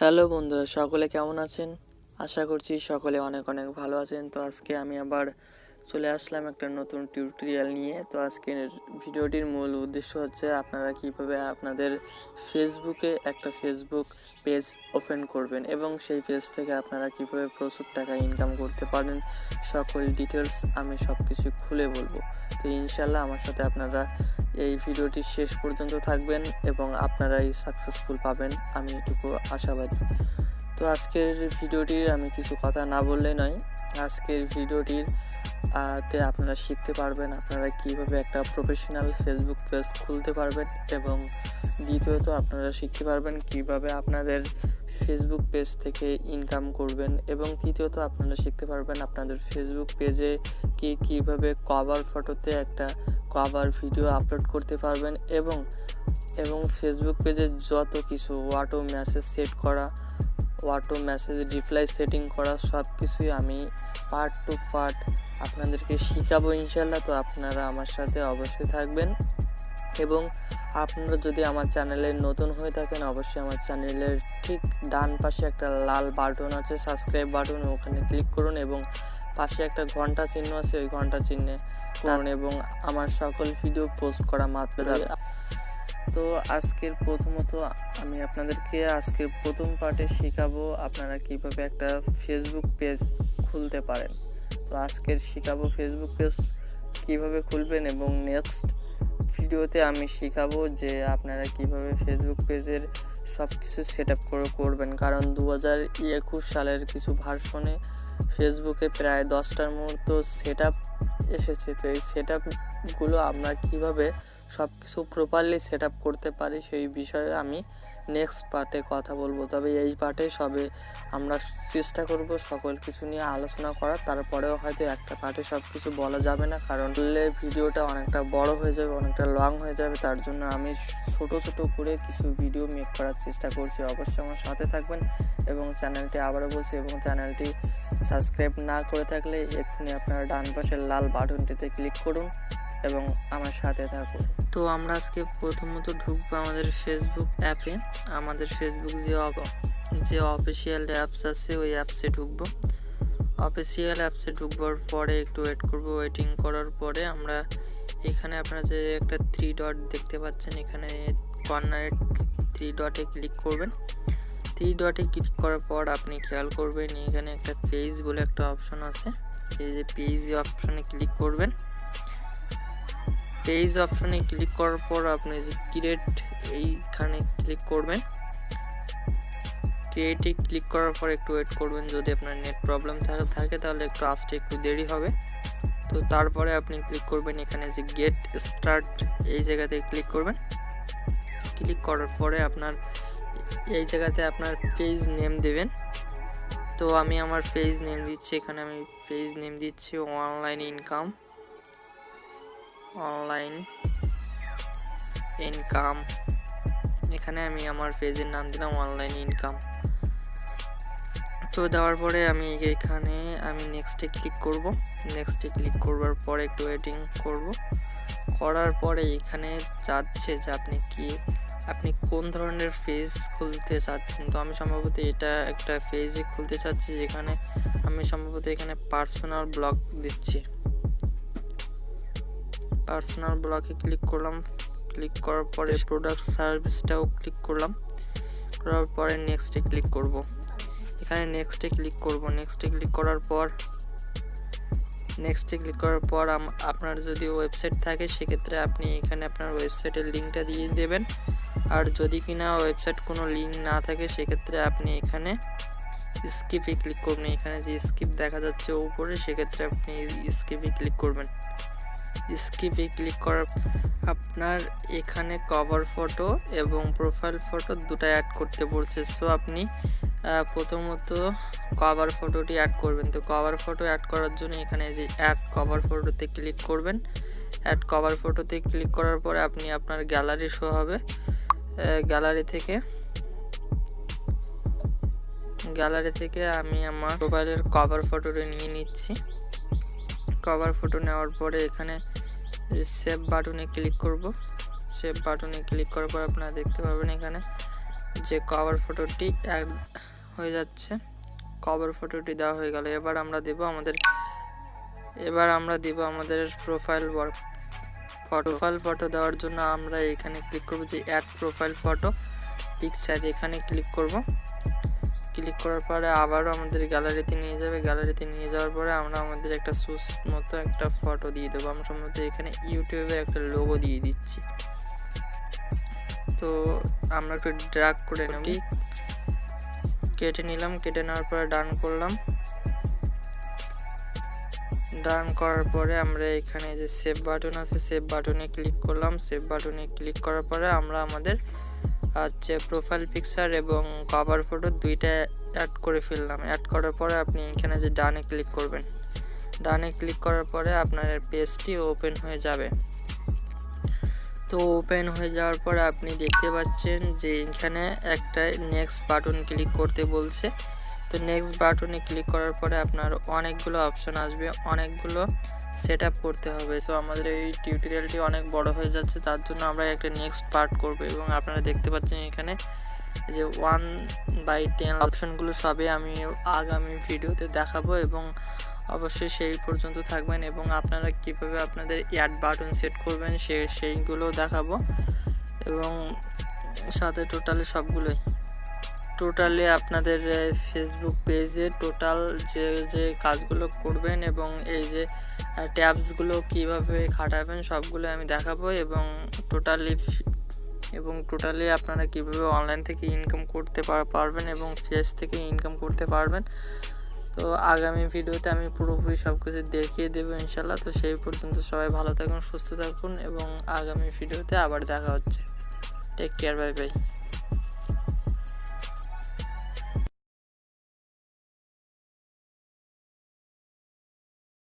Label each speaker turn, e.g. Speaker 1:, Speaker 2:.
Speaker 1: Hello বন্ধুরা, সকলে কেমন আছেন? আশা করছি সকলে অনেক অনেক ভালো আছেন। তো আজকে আমি আবার চলে আসলাম একটা নতুন টিউটোরিয়াল নিয়ে। তো আজকের ভিডিওটির মূল উদ্দেশ্য হচ্ছে আপনারা কিভাবে আপনাদের ফেসবুকে একটা ফেসবুক পেজ ওপেন করবেন এবং সেই পেজ থেকে আপনারা কিভাবে প্রচুর টাকা ইনকাম করতে পারেন, সকল ডিটেলস আমি সব কিছু খুলে বলবো। তো ইনশাল্লাহ আমার সাথে আপনারা এই ভিডিওটি শেষ পর্যন্ত থাকবেন এবং আপনারাই সাকসেসফুল পাবেন, আমি এটুকু আশাবাদী। তো আজকের ভিডিওটির আমি কিছু কথা না বললে নয়। আজকের ভিডিওটির তে আপনারা শিখতে পারবেন আপনারা কিভাবে একটা প্রফেশনাল ফেসবুক পেজ খুলতে পারবেন এবং দ্বিতীয়ত আপনারা শিখতে পারবেন কিভাবে আপনাদের ফেসবুক পেজ থেকে ইনকাম করবেন এবং তৃতীয়ত আপনারা শিখতে পারবেন আপনাদের ফেসবুক পেজে কিভাবে কভার ফটোতে একটা কভার ভিডিও আপলোড করতে পারবেন এবং ফেসবুক পেজে যত কিছু অটো মেসেজ সেট করা, অটো মেসেজ রিপ্লাই সেটিং করা সব কিছুই আমি পার্ট টু পার্ট আপনাদেরকে শেখাবো ইনশাল্লাহ। তো আপনারা আমার সাথে অবশ্যই থাকবেন এবং আপনারা যদি আমার চ্যানেলে নতুন হয়ে থাকেন অবশ্যই আমার চ্যানেলের ঠিক ডান পাশে একটা লাল বাটন আছে, সাবস্ক্রাইব বাটন, ওখানে ক্লিক করুন এবং পাশে একটা ঘন্টা চিহ্ন আছে, ওই ঘন্টা চিহ্নে করুন এবং আমার সকল ভিডিও পোস্ট করা মাত্র যাবে। তো আমি আপনাদেরকে আজকের প্রথম পার্টে শেখাবো আপনারা কিভাবে একটা ফেসবুক পেজ খুলতে পারেন। তো আজকের শেখাবো ফেসবুক পেজ কিভাবে খুলবেন এবং নেক্সট ভিডিওতে আমি শেখাবো যে আপনারা কিভাবে ফেসবুক পেজের সব কিছু সেট আপ করবেন, কারণ 2021 সালের কিছু ভার্সনে ফেসবুকে প্রায় 10টার মতো সেট আপ এসেছে। তো এই সেট আপগুলো আমরা কিভাবে সব কিছু প্রপারলি সেট আপ করতে পারি সেই বিষয়ে আমি নেক্সট পার্টে কথা বলবো। তবে এই পার্টে সবে আমরা চেষ্টা করব সকল কিছু নিয়ে আলোচনা করার, তারপরেও হয়তো একটা পার্টে সব কিছু বলা যাবে না, কারণ ভিডিওটা অনেকটা বড় হয়ে যাবে, অনেকটা লং হয়ে যাবে। তার জন্য আমি ছোট ছোট করে কিছু ভিডিও মেক করার চেষ্টা করছি। অবশ্যই আমার সাথে থাকবেন এবং চ্যানেলটি আবারও বলছি, এবং চ্যানেলটি সাবস্ক্রাইব না করে থাকলে এক্ষুনি আপনারা ডান পাশের লাল বাটনটিতে ক্লিক করুন এবং আমার সাথে থাকুন। তো আমরা আজকে প্রথমত ঢুকবো আমাদের ফেসবুক অ্যাপে। আমাদের ফেসবুক যে অফিসিয়াল অ্যাপস আছে ওই অ্যাপসে ঢুকবো। অফিসিয়াল অ্যাপসে ঢুকবার পরে একটু ওয়েট করবো। ওয়েটিং করার পরে আমরা এখানে আপনারা যে একটা 3 ডট দেখতে পাচ্ছেন, এখানে কর্নারে 3 ডটে ক্লিক করবেন। 3 ডটে ক্লিক করার পর আপনি খেয়াল করবেন এখানে একটা পেজ বলে একটা অপশন আছে। এই যে পেজ অপশনে ক্লিক করবেন। পেজ অপশনে ক্লিক করার পর আপনি যে ক্রিয়েট এইখানে ক্লিক করবেন। ক্রিয়েটে ক্লিক করার পর একটু ওয়েট করবেন, যদি আপনার নেট প্রবলেম থাকে তাহলে একটু আসতে একটু দেরি হবে। তো তারপরে আপনি ক্লিক করবেন এখানে যে গেট স্টার্ট, এই জায়গাতে ক্লিক করবেন। ক্লিক করার পরে আপনার এই জায়গাতে আপনার পেজ নেম দেবেন। তো আমি আমার পেজ নেম দিচ্ছি, এখানে আমি পেজ নেম দিচ্ছি অনলাইন ইনকাম। এখানে আমি আমার পেজের নাম দিলাম অনলাইন ইনকাম। তো দেওয়ার পরে আমি এখানে নেক্সটে ক্লিক করব। নেক্সটে ক্লিক করবার পরে একটু ওয়েটিং করার পরে এখানে চাচ্ছে যে আপনি কোন ধরনের পেজ খুলতে চাচ্ছেন। তো আমি সম্ভবত এটা একটা পেজই খুলতে চাচ্ছি, যেখানে আমি সম্ভবত এখানে পার্সোনাল ব্লগ দিচ্ছি। পার্সোনাল ব্লগে ক্লিক করলাম। ক্লিক করার পরে প্রোডাক্ট সার্ভিসটাও ক্লিক করলাম। করার পরে নেক্সটে ক্লিক করব। এখানে নেক্সটে ক্লিক করব। নেক্সটে ক্লিক করার পর আপনার যদি ওয়েবসাইট থাকে সেক্ষেত্রে আপনি এখানে আপনার ওয়েবসাইটের লিঙ্কটা দিয়ে দেবেন। আর যদি কিনা ওয়েবসাইট কোনো লিঙ্ক না থাকে সেক্ষেত্রে আপনি এখানে স্কিপে ক্লিক করবেন। এখানে যে স্কিপ দেখা যাচ্ছে উপরে, সেক্ষেত্রে আপনি স্কিপে ক্লিক করবেন। স্কিপে ক্লিক করার আপনার এখানে কভার ফটো এবং প্রোফাইল ফটো দুটাই অ্যাড করতে বলছে। সো আপনি প্রথমত কভার ফটোটি অ্যাড করবেন। তো কভার ফটো অ্যাড করার জন্য এখানে যে অ্যাড কভার ফটোতে ক্লিক করবেন। অ্যাড কভার ফটোতে ক্লিক করার পরে আপনি আপনার গ্যালারি শো হবে। গ্যালারি থেকে আমি আমার মোবাইলের কভার ফটোটি নিয়ে নিচ্ছি। কভার ফটো নেওয়ার পরে এখানে সেভ বাটনে ক্লিক করব। সেভ বাটনে ক্লিক করার পর আপনারা দেখতে পাবেন এখানে যে কভার ফটোটি অ্যাড হয়ে যাচ্ছে। কভার ফটোটি দেওয়া হয়ে গেল। এবার আমরা দেব আমাদের প্রোফাইল ফটো দেওয়ার জন্য আমরা এখানে ক্লিক করব যে অ্যাড প্রোফাইল ফটো পিকচার, এখানে ক্লিক করব। ক্লিক করার পরে আবারও আমাদের গ্যালারিতে নিয়ে যাবে। গ্যালারিতে নিয়ে যাওয়ার পরে আমরা আমাদের একটা সুস মতো একটা ফটো দিয়ে দেবো। আমরা সম্ভবত এখানে ইউটিউবের একটা লোগো দিয়ে দিচ্ছি। তো আমরা একটু ড্র্যাগ করে নেব, কেটে নিলাম। কেটে নেওয়ার পরে ডান করলাম। ডান করার পরে আমরা এখানে যে সেভ বাটন আছে, সেভ বাটনে ক্লিক করলাম। সেভ বাটনে ক্লিক করার পরে আমরা আমাদের প্রোফাইল পিকচার এবং কভার ফটো দুইটা অ্যাড করে ফেললাম। অ্যাড করার পরে আপনি এখানে যে ডানে ক্লিক করবেন। ডানে ক্লিক করার পরে আপনার পেজটি ওপেন হয়ে যাবে। তো ওপেন হয়ে যাওয়ার পরে আপনি দেখতে পাচ্ছেন যে এখানে একটা নেক্সট বাটন ক্লিক করতে বলছে। তো নেক্সট বাটনে ক্লিক করার পরে আপনার অনেকগুলো অপশন আসবে, অনেকগুলো সেট আপ করতে হবে। সো আমাদের এই টিউটোরিয়ালটি অনেক বড় হয়ে যাচ্ছে, তার জন্য আমরা একটা নেক্সট পার্ট করব। এবং আপনারা দেখতে পাচ্ছেন এখানে যে 1/10 অপশনগুলো সবই আমি আগামী ভিডিওতে দেখাবো এবং অবশ্যই সেই পর্যন্ত থাকবেন। এবং আপনারা কীভাবে আপনাদের অ্যাড বাটন সেট করবেন সেইগুলো দেখাবো। এবং সাথে টোটালি আপনাদের ফেসবুক পেজে টোটাল যে কাজগুলো করবেন এবং এই যে ট্যাবসগুলো কিভাবে খাটাবেন সবগুলো আমি দেখাবো। এবং টোটালি আপনারা কিভাবে অনলাইন থেকে ইনকাম করতে পারবেন এবং পেজ থেকে ইনকাম করতে পারবেন। তো আগামী ভিডিওতে আমি পুরোপুরি সব কিছু দেখিয়ে দেবো ইনশাল্লাহ। তো সেই পর্যন্ত সবাই ভালো থাকুন, সুস্থ থাকুন এবং আগামী ভিডিওতে আবার দেখা হচ্ছে। Take care, bye by.